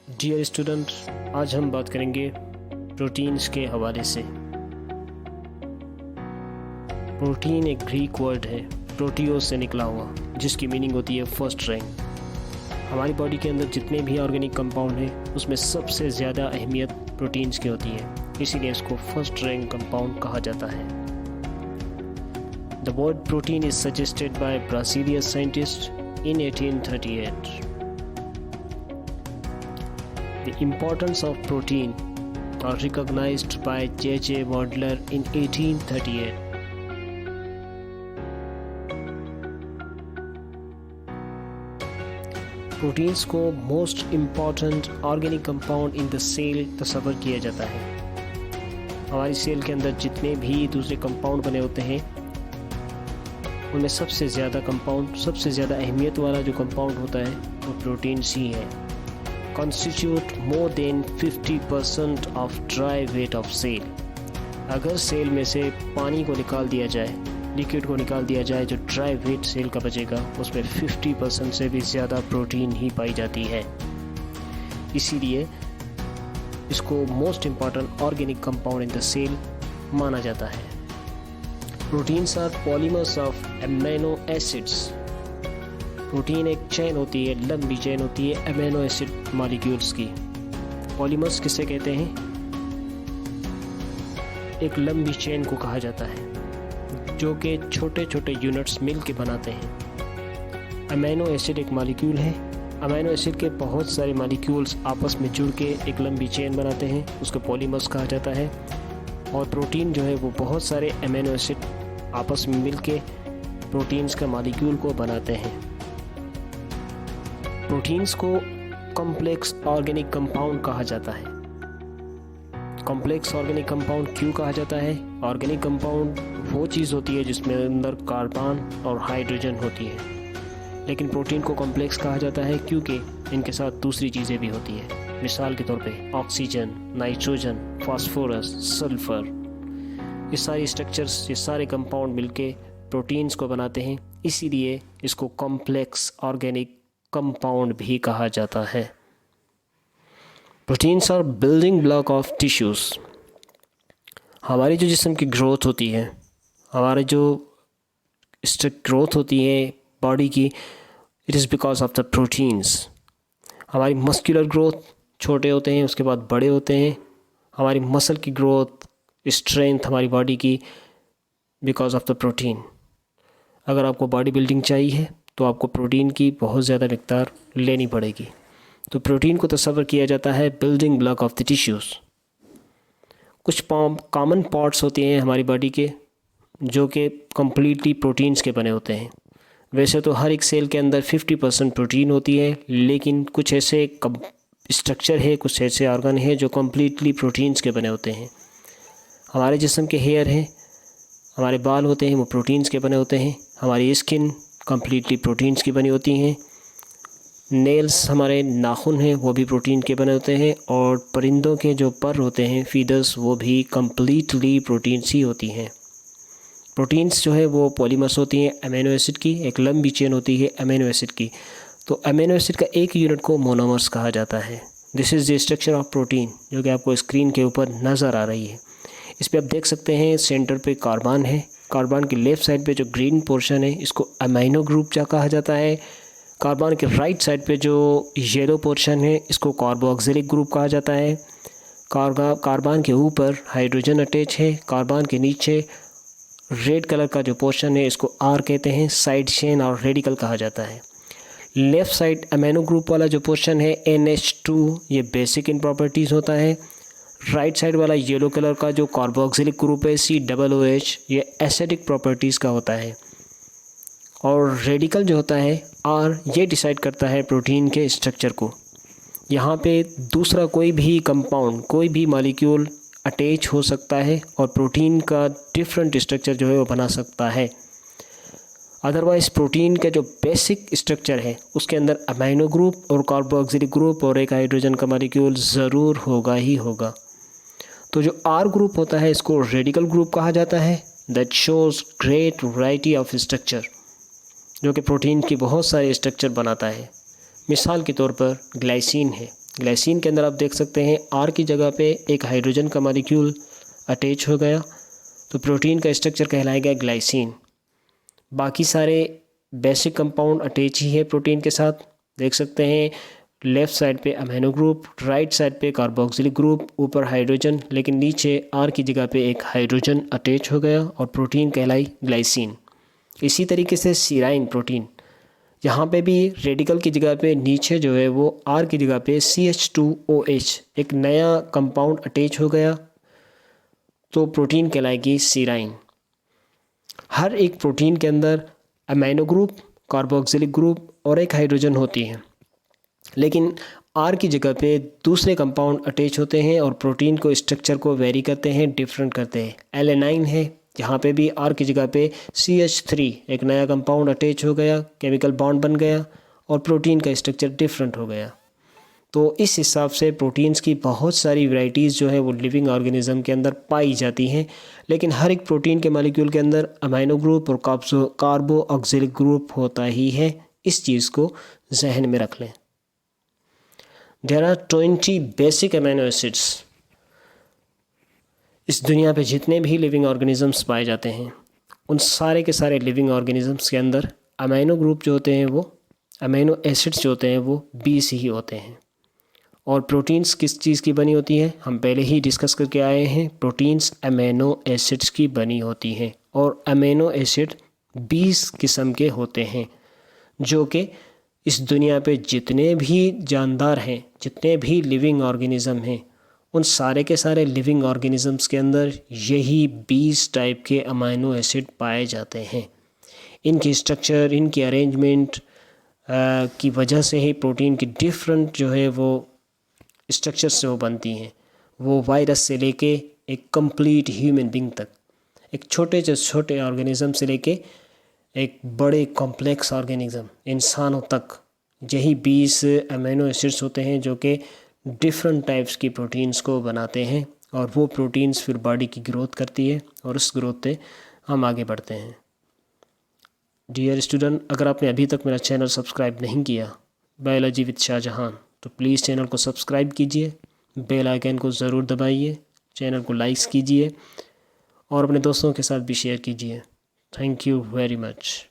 Dear student, आज हम बात करेंगे प्रोटीन्स के हवाले से। प्रोटीन एक ग्रीक वर्ड है, प्रोटियोस से निकला हुआ, जिसकी मीनिंग होती है फर्स्ट रैंक। हमारी बॉडी के अंदर जितने भी ऑर्गेनिक कंपाउंड हैं उसमें सबसे ज़्यादा अहमियत प्रोटीन्स की होती है, इसीलिए इसको फर्स्ट रैंक कंपाउंड कहा जाता है। The word protein is suggested by Brazilian scientist in 1838. The importance of protein are recognized by J.J. Wardler in 1838. Proteins को most important organic compound in the cell तस्वर किया जाता है। हमारी सेल के अंदर जितने भी दूसरे कंपाउंड बने होते हैं उनमें सबसे ज़्यादा अहमियत वाला जो कंपाउंड होता है वो प्रोटीन्स ही है। Constitute more than 50% of dry weight of cell. अगर सेल में से पानी को निकाल दिया जाए, लिक्विड को निकाल दिया जाए, जो ड्राई वेट सेल का बचेगा उसमें 50% से भी ज़्यादा प्रोटीन ही पाई जाती है। इसीलिए इसको most important organic compound in the cell माना जाता है। Proteins are polymers of amino acids. Protein एक चेन होती है, लंबी चेन होती है एमिनो एसिड मॉलिक्यूल्स की। पॉलीमर्स किसे कहते हैं? एक लंबी चेन को कहा जाता है जो कि छोटे छोटे यूनिट्स मिल के बनाते हैं। अमीनो एसिड एक मॉलिक्यूल है। अमीनो एसिड के बहुत सारे मॉलिक्यूल्स आपस में जुड़ के एक लंबी चेन बनाते हैं, उसको पॉलीमर्स कहा जाता है। और प्रोटीन जो है वो बहुत सारे अमीनो एसिड आपस में मिलके प्रोटीन्स का मॉलिक्यूल को बनाते हैं। प्रोटीन्स को कॉम्प्लेक्स ऑर्गेनिक कंपाउंड कहा जाता है। कॉम्प्लेक्स ऑर्गेनिक कंपाउंड क्यों कहा जाता है? ऑर्गेनिक कंपाउंड वो चीज़ होती है जिसमें अंदर कार्बन और हाइड्रोजन होती है, लेकिन प्रोटीन को कॉम्प्लेक्स कहा जाता है क्योंकि इनके साथ दूसरी चीज़ें भी होती है। मिसाल के तौर पे ऑक्सीजन, नाइट्रोजन, फास्फोरस, सल्फर, ये सारी स्ट्रक्चर्स, ये सारे कंपाउंड मिलके प्रोटीन्स को बनाते हैं, इसीलिए इसको कॉम्प्लेक्स ऑर्गेनिक कंपाउंड भी कहा जाता है। Proteins are building block of tissues. हमारी जो जिस्म की ग्रोथ होती है, हमारे जो ग्रोथ होती है बॉडी की, it is because of the proteins. हमारी मस्कुलर ग्रोथ छोटे होते हैं, उसके बाद बड़े होते हैं। हमारी मसल की ग्रोथ, स्ट्रेंथ हमारी बॉडी की बिकॉज ऑफ द प्रोटीन। अगर आपको बॉडी बिल्डिंग चाहिए तो आपको प्रोटीन की बहुत ज़्यादा मिक़दार लेनी पड़ेगी। तो प्रोटीन को तस्वर किया जाता है building block of the tissues. कुछ कॉमन पार्ट्स होते हैं हमारी बॉडी के जो कि कम्प्लीटली प्रोटीन्स के बने होते हैं। वैसे तो हर एक सेल के अंदर 50% प्रोटीन होती है, लेकिन कुछ ऐसे स्ट्रक्चर है, कुछ ऐसे ऑर्गन है जो कम्प्लीटली प्रोटीन्स के बने होते हैं। हमारे जिस्म के हेयर हैं, हमारे बाल होते हैं, वो प्रोटीन्स के बने होते हैं। हमारी स्किन कम्प्लीटली प्रोटीन्स की बनी होती हैं। नेल्स, हमारे नाखून हैं, वो भी प्रोटीन के बने होते हैं। और परिंदों के जो पर होते हैं, फीदर्स, वो भी कम्प्लीटली प्रोटीन्स ही होती हैं। प्रोटीन्स जो है वो पॉलीमर्स होती हैं अमीनो एसिड की, एक लंबी चेन होती है अमीनो एसिड की। तो अमीनो एसिड का एक यूनिट को मोनोमर्स कहा जाता है। This is the structure of protein, जो कि आपको स्क्रीन के ऊपर नज़र आ रही है। इस पर आप देख सकते हैं सेंटर पे कार्बन है। कार्बन की लेफ़्ट साइड पे जो ग्रीन पोर्शन है इसको अमीनो ग्रुप कहा जाता है। कार्बन के राइट साइड पे जो येलो पोर्शन है इसको कार्बोक्सिलिक ग्रुप कहा जाता है। कार्बन के ऊपर हाइड्रोजन अटैच है। कार्बन के नीचे रेड कलर का जो पोर्शन है इसको आर कहते हैं, साइड चेन और रेडिकल कहा जाता है। लेफ़्ट साइड अमीनो ग्रुप वाला जो पोर्शन है NH2, ये बेसिक इन प्रॉपर्टीज़ होता है। राइट साइड वाला येलो कलर का जो कार्बोक्सिलिक ग्रुप है COOH, ये एसिडिक प्रॉपर्टीज़ का होता है। और रेडिकल जो होता है R, ये डिसाइड करता है प्रोटीन के स्ट्रक्चर को। यहाँ पे दूसरा कोई भी कंपाउंड, कोई भी मॉलिक्यूल अटैच हो सकता है और प्रोटीन का डिफरेंट स्ट्रक्चर जो है वो बना सकता है। अदरवाइज़ प्रोटीन का जो बेसिक स्ट्रक्चर है उसके अंदर अमीनो ग्रुप और कार्बोक्सिलिक ग्रुप और एक हाइड्रोजन का मॉलिक्यूल ज़रूर होगा ही होगा। तो जो R ग्रुप होता है इसको रेडिकल ग्रुप कहा जाता है। That shows great variety of structure, जो कि प्रोटीन की बहुत सारे स्ट्रक्चर बनाता है। मिसाल के तौर पर ग्लाइसिन है। ग्लाइसिन के अंदर आप देख सकते हैं आर की जगह पे एक हाइड्रोजन का मॉलिक्यूल अटैच हो गया, तो प्रोटीन का स्ट्रक्चर कहलाएगा ग्लाइसिन। बाकी सारे बेसिक कंपाउंड अटैच ही है प्रोटीन के साथ। देख सकते हैं लेफ़्ट साइड पे अमीनो ग्रुप, राइट साइड पे कार्बोक्सिलिक ग्रुप, ऊपर हाइड्रोजन, लेकिन नीचे आर की जगह पे एक हाइड्रोजन अटैच हो गया और प्रोटीन कहलाई ग्लाइसिन। इसी तरीके से सीराइन प्रोटीन, यहाँ पे भी रेडिकल की जगह पे नीचे जो है वो आर की जगह पे CH2OH एक नया कंपाउंड अटैच हो गया, तो प्रोटीन कहलाएगी सीराइन। हर एक प्रोटीन के अंदर अमीनो ग्रुप, कार्बोक्सिलिक ग्रुप और एक हाइड्रोजन होती है, लेकिन आर की जगह पे दूसरे कंपाउंड अटैच होते हैं और प्रोटीन को स्ट्रक्चर को वेरी करते हैं, डिफरेंट करते हैं। एलेनाइन है, यहाँ पे भी आर की जगह पे CH3 एक नया कंपाउंड अटैच हो गया, केमिकल बॉन्ड बन गया और प्रोटीन का स्ट्रक्चर डिफरेंट हो गया। तो इस हिसाब से प्रोटीन्स की बहुत सारी वैरायटीज़ जो है वो लिविंग ऑर्गेनिज्म के अंदर पाई जाती हैं, लेकिन हर एक प्रोटीन के मॉलिक्यूल के अंदर अमीनो ग्रुप और कार्बोक्सिलिक ग्रुप होता ही है। इस चीज़ को जहन में रख लें। There are 20 basic amino acids. इस दुनिया पे जितने भी लिविंग ऑर्गेनिजम्स पाए जाते हैं उन सारे के सारे लिविंग ऑर्गेनिजम्स के अंदर अमीनो ग्रुप जो होते हैं वो, अमीनो एसिड्स जो होते हैं वो 20 ही होते हैं। और प्रोटीन्स किस चीज़ की बनी होती है, हम पहले ही डिस्कस करके आए हैं। प्रोटीन्स अमीनो एसिड्स की बनी होती हैं और अमीनो एसिड 20 किस्म के होते हैं, जो कि इस दुनिया पे जितने भी जानदार हैं, जितने भी लिविंग ऑर्गेनिज़म हैं, उन सारे के सारे लिविंग ऑर्गेनिजम्स के अंदर यही 20 टाइप के अमीनो एसिड पाए जाते हैं। इनकी स्ट्रक्चर, इनकी अरेंजमेंट की वजह से ही प्रोटीन की डिफरेंट जो है वो स्ट्रक्चर से वो बनती हैं। वो वायरस से लेके एक कंप्लीट ह्यूमन बीइंग तक, एक छोटे से छोटे ऑर्गेनिज़म से लेके एक बड़े कॉम्प्लेक्स ऑर्गेनिज़म इंसानों तक, यही 20 अमीनो एसिड्स होते हैं जो कि डिफरेंट टाइप्स की प्रोटीन्स को बनाते हैं और वो प्रोटीन्स फिर बॉडी की ग्रोथ करती है और उस ग्रोथ से हम आगे बढ़ते हैं। डियर स्टूडेंट, अगर आपने अभी तक मेरा चैनल सब्सक्राइब नहीं किया बायोलॉजी विद शाहजहां, तो प्लीज़ चैनल को सब्सक्राइब कीजिए, बेल आइकन को ज़रूर दबाइए, चैनल को लाइक्स कीजिए और अपने दोस्तों के साथ भी शेयर कीजिए। Thank you very much.